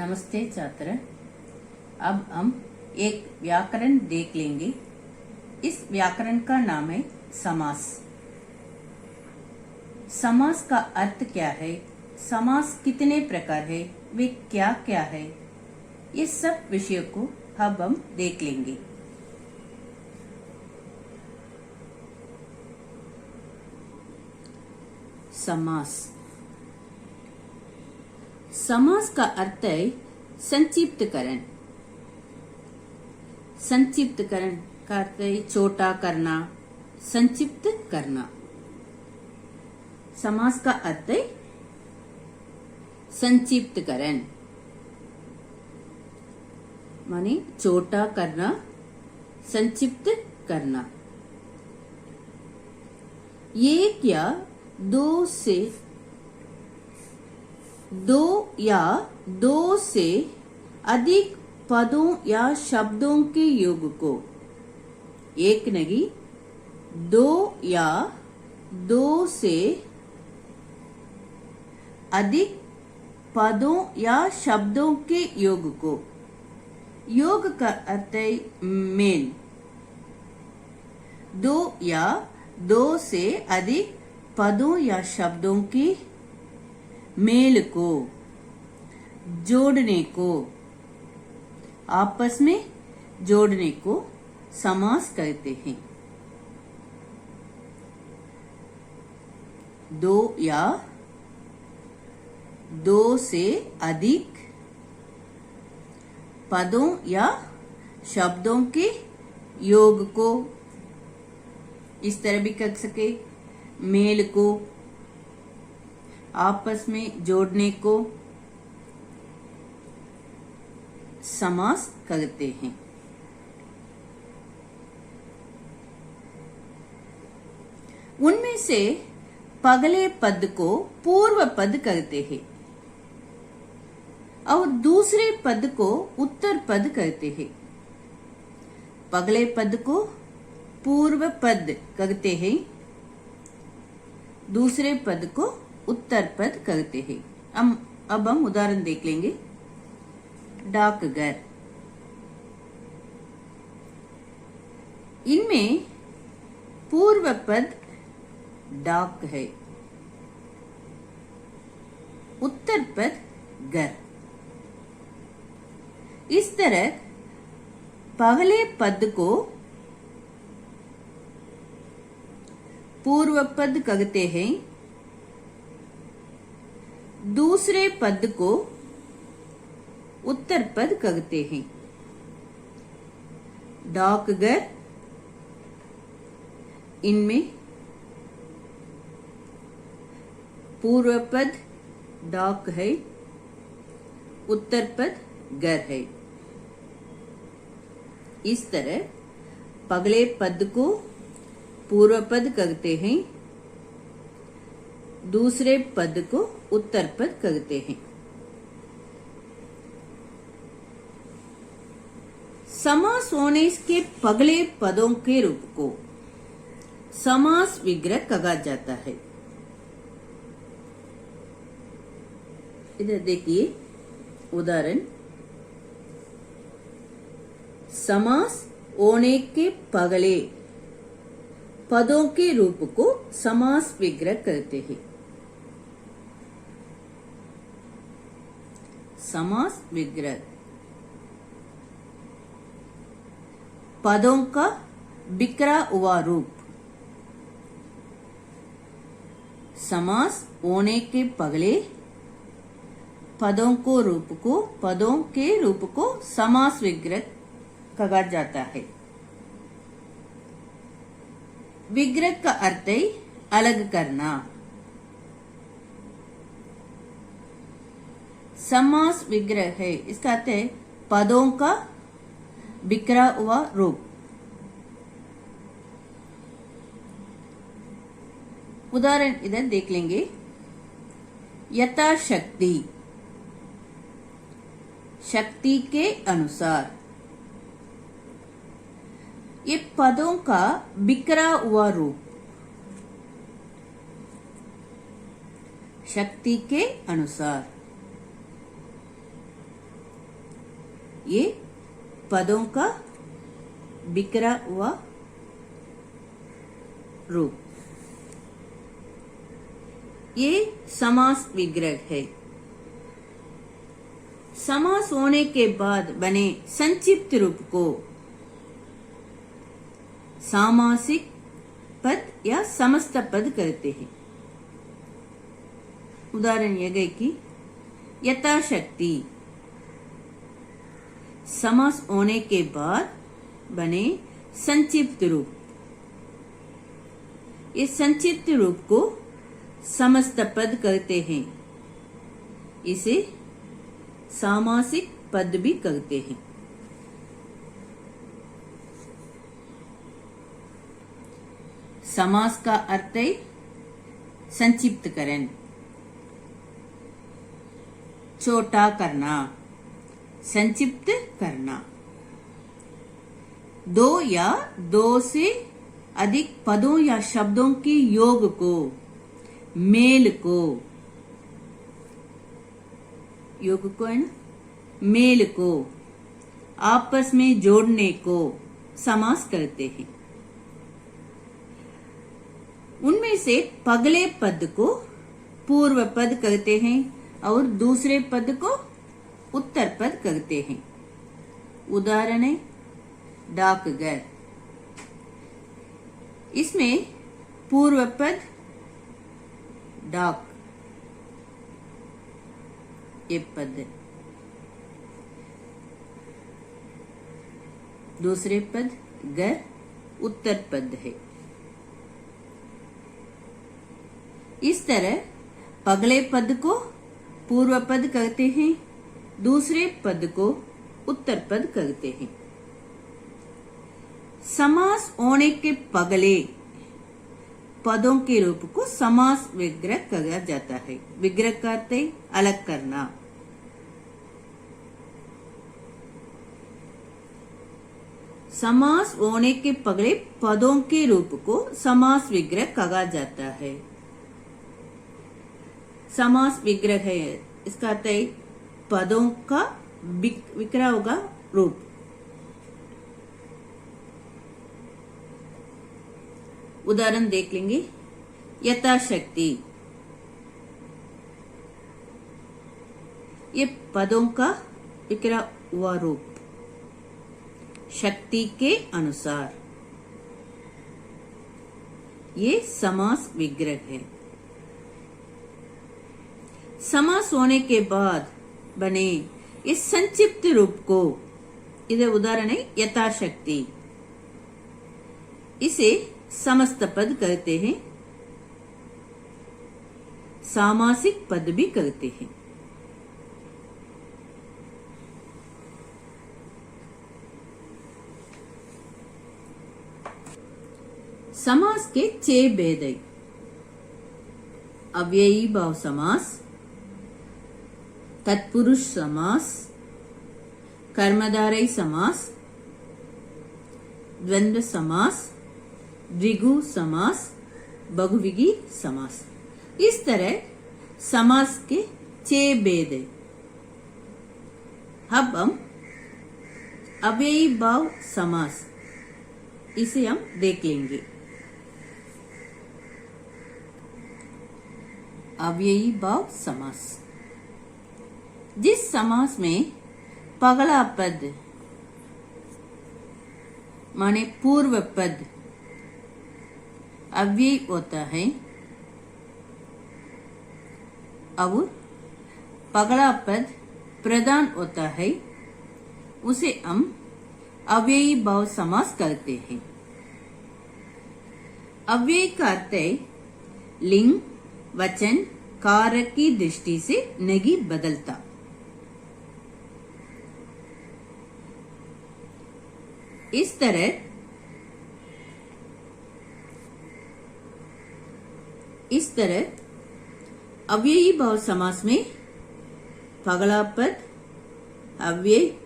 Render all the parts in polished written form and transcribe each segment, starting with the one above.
नमस्ते छात्र। अब हम एक व्याकरण देख लेंगे। इस व्याकरण का नाम है समास। समास का अर्थ क्या है, समास कितने प्रकार है, वे क्या क्या है, ये सब विषयों को अब हम देख लेंगे। समास। समास का अर्थ है संक्षिप्तकरण। संक्षिप्तकरण का अर्थ है छोटा करना, संक्षिप्त करना। समास का अर्थ है संक्षिप्तकरण, माने छोटा करना, संक्षिप्त करना। एक या दो से अधिक पदों या शब्दों के योग को, एक नहीं, दो या दो से अधिक पदों या शब्दों के योग को, योग का अर्थ है मेल। दो या दो से अधिक पदों या शब्दों की मेल को, जोड़ने को, आपस में जोड़ने को समास कहते हैं। दो या दो से अधिक पदों या शब्दों के योग को, इस तरह भी कह सके, मेल को, आपस में जोड़ने को समास कहते हैं। उनमें से पगले पद को पूर्व पद कहते हैं और दूसरे पद को उत्तर पद कहते हैं। पगले पद को पूर्व पद कहते हैं, दूसरे पद को उत्तर पद कहते हैं। अब हम उदाहरण देख लेंगे। डाकघर। इनमें पूर्व पद डाक है, उत्तर पद घर। इस तरह पहले पद को पूर्व पद कहते हैं, दूसरे पद को उत्तर पद कहते हैं। डाकघर, इनमें पूर्व पद डाक है, उत्तर पद घर है। इस तरह पगले पद को पूर्व पद कहते हैं, दूसरे पद को उत्तर पद कहते हैं। समास होने के पगले पदों के रूप को समास विग्रह कहा जाता है। इधर देखिए उदाहरण। समास होने के पगले पदों के रूप को समास विग्रह कहते हैं। समास विग्रह पदों का बिखरा हुआ रूप। समास होने के पगले पदों के रूप को समास विग्रह कहा जाता है। विग्रह का अर्थ है अलग करना। समास विग्रह है, इसका अर्थ है पदों का बिखरा हुआ रूप। उदाहरण इधर देख लेंगे। यथाशक्ति, शक्ति के अनुसार। ये पदों का बिखरा हुआ रूप। शक्ति के अनुसार। ये पदों का बिखरा हुआ रूप। ये समास विग्रह है। समास होने के बाद बने संक्षिप्त रूप को सामासिक पद या समस्त पद कहते हैं। उदाहरण यह गए कि यथाशक्ति समास होने के बाद बने संक्षिप्त रूप। इस संक्षिप्त रूप को समस्त पद कहते हैं। इसे सामासिक पद भी कहते हैं। समास का अर्थ है संक्षिप्तकरण, छोटा करना, संक्षिप्त करना। दो या दो से अधिक पदों या शब्दों के योग को, मेल को, योग को है ना, मेल को आपस में जोड़ने को समास करते हैं। उनमें से पगले पद को पूर्व पद कहते हैं और दूसरे पद को उत्तर पद कहते हैं। उदाहरण है डाकघर। इसमें पूर्व पद डाक, ये पद है। दूसरे पद घर, उत्तर पद है। इस तरह पगले पद को पूर्व पद कहते हैं, दूसरे पद को उत्तर पद कहते हैं। समास होने के पगले पदों के रूप को समास विग्रह कहा जाता है। विग्रह का अर्थ है अलग करना। समास होने के पगले पदों के रूप को समास विग्रह कहा जाता है। समास विग्रह है, इसका अर्थ है पदों का विग्रह होगा रूप। उदाहरण देख लेंगे। यथाशक्ति, ये पदों का विग्रह हुआ रूप। शक्ति के अनुसार, ये समास विग्रह है। समास होने के बाद बने इस संक्षिप्त रूप को, इधर उदाहरण है यथाशक्ति, इसे समस्त पद कहते हैं, सामासिक पद भी कहते हैं। समास के 6 भेद है। अव्ययी भाव समास, तत्पुरुष समास, कर्मधारय समास, द्वंद्व समास, द्विगु समास, बहुव्रीहि समास। इस तरह समास के 6 भेद है। अब हम अव्ययी भाव समास, इसे हम देख लेंगे। अव्ययी भाव समास, जिस समास में पगला पद माने पूर्व पद अव्ययी होता है और पगला पद प्रधान होता है, उसे हम अव्ययी भाव समास कहते हैं। अव्ययी का अर्थ है लिंग, वचन, कारक की दृष्टि से नहीं बदलता। इस तरह अव्ययी भाव समास में पगला पद अव्यय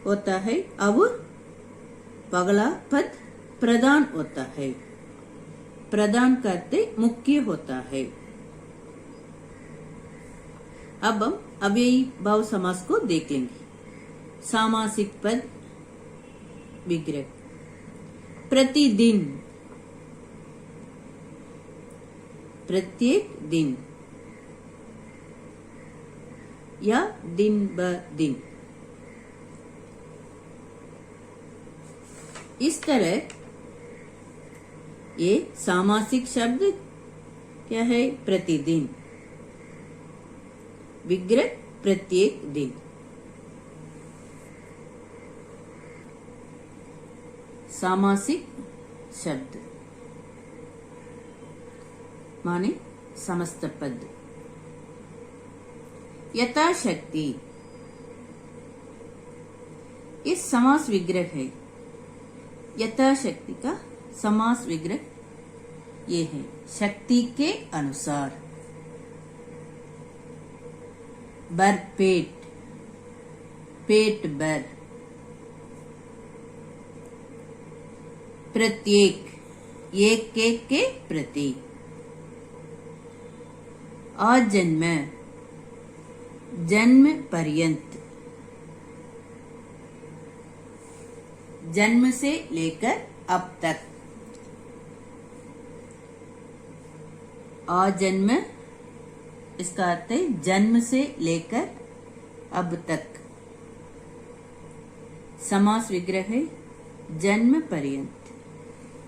होता है और पगला पद प्रधान होता है। प्रधान करते मुख्य होता है। अब हम अव्ययी भाव समास को देख लेंगे। सामासिक पद विग्रह। प्रतिदिन, प्रत्येक दिन या दिन ब दिन। इस तरह ये सामासिक शब्द क्या है? प्रतिदिन, विग्रह प्रत्येक दिन। सामासिक शब्द माने समस्त पद। यथाशक्ति, ये समास विग्रह है। यथाशक्ति का समास विग्रह ये है, शक्ति के अनुसार। भरपेट, पेट भर। प्रत्येक, एक एक के प्रति। आजन्म, जन्म पर्यंत, जन्म से लेकर अब तक। आजन्म, इसका अर्थ है जन्म से लेकर अब तक। समास विग्रह है जन्म पर्यंत।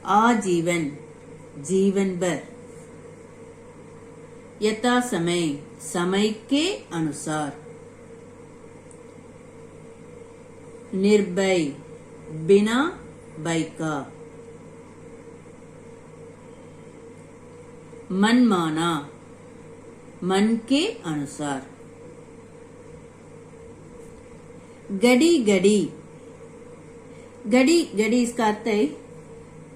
आजीवन, जीवन भर। यथा समय, समय के अनुसार। निर्भय, बिना भय का। मनमाना, मन के अनुसार। घड़ी घड़ी, घड़ी घड़ी इसका अर्थ है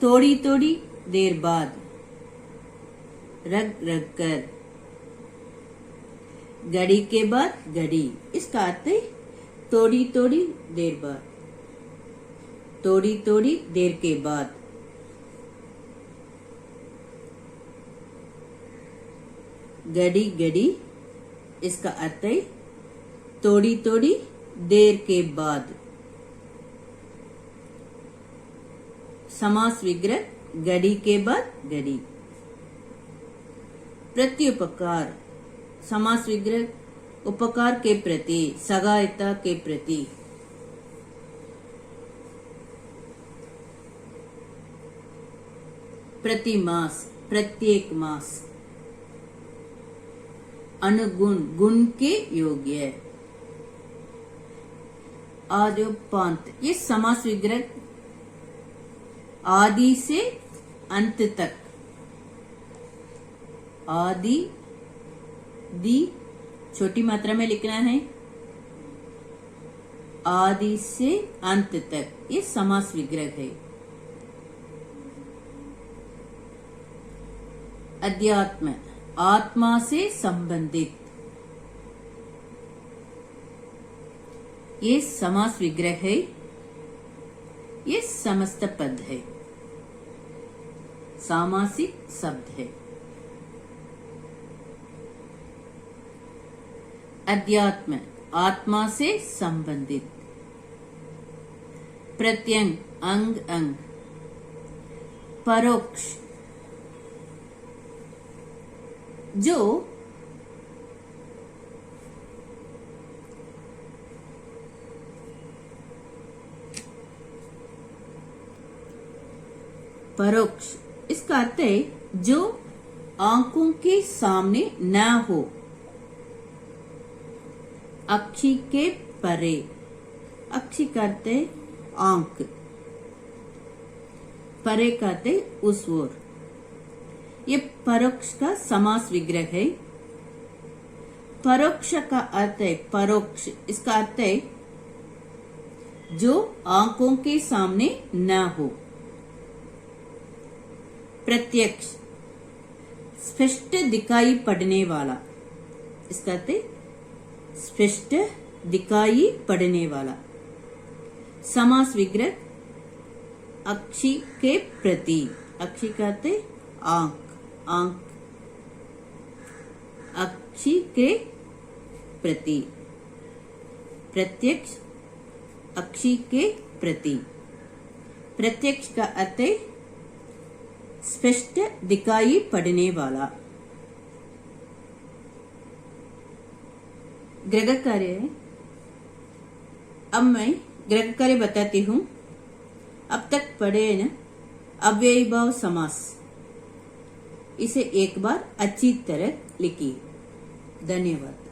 थोड़ी थोड़ी देर बाद, रग रग कर। घड़ी के बाद घड़ी, इसका अर्थ है थोड़ी थोड़ी देर बाद, थोड़ी थोड़ी देर के बाद। घड़ी घड़ी, इसका अर्थ है थोड़ी थोड़ी देर के बाद। समास विग्रह घड़ी के बाद घड़ी। प्रत्युपकार, समास विग्रह उपकार के प्रति, सहायता के प्रति। प्रतिमास, प्रत्येक मास। अनुगुण, गुण के योग्य। आद्योपांत, ये समास विग्रह आदि से अंत तक। आदि, दी छोटी मात्रा में लिखना है। आदि से अंत तक, ये समास विग्रह है। अध्यात्म, आत्मा से संबंधित, ये समास विग्रह है। ये समस्त पद है, सामासिक शब्द है। अध्यात्म, आत्मा से संबंधित। प्रत्यंग, अंग अंग। परोक्ष, जो परोक्ष, इसका अर्थ है जो आंखों के सामने न हो। अक्षी के परे, अक्षी करते आंख, परे कहते उस ओर। ये परोक्ष का समास विग्रह है। परोक्ष का अर्थ है परोक्ष, इसका अर्थ है जो आंखों के सामने न हो। प्रत्यक्ष, स्पष्ट दिखाई पड़ने वाला, इसका अर्थ है स्पष्ट दिखाई पड़ने वाला। समास विग्रह अक्षी के प्रति, अक्षी कहते आंख, आंख, अक्षी के प्रति। प्रत्यक्ष, अक्षी के प्रति। प्रत्यक्ष का अर्थ है स्पष्ट दिखाई पड़ने वाला। ग्रह कार्य है। अब मैं ग्रह कार्य बताती हूँ। अब तक पढ़े न अव्ययीभाव समास, इसे एक बार अच्छी तरह लिखिए। धन्यवाद।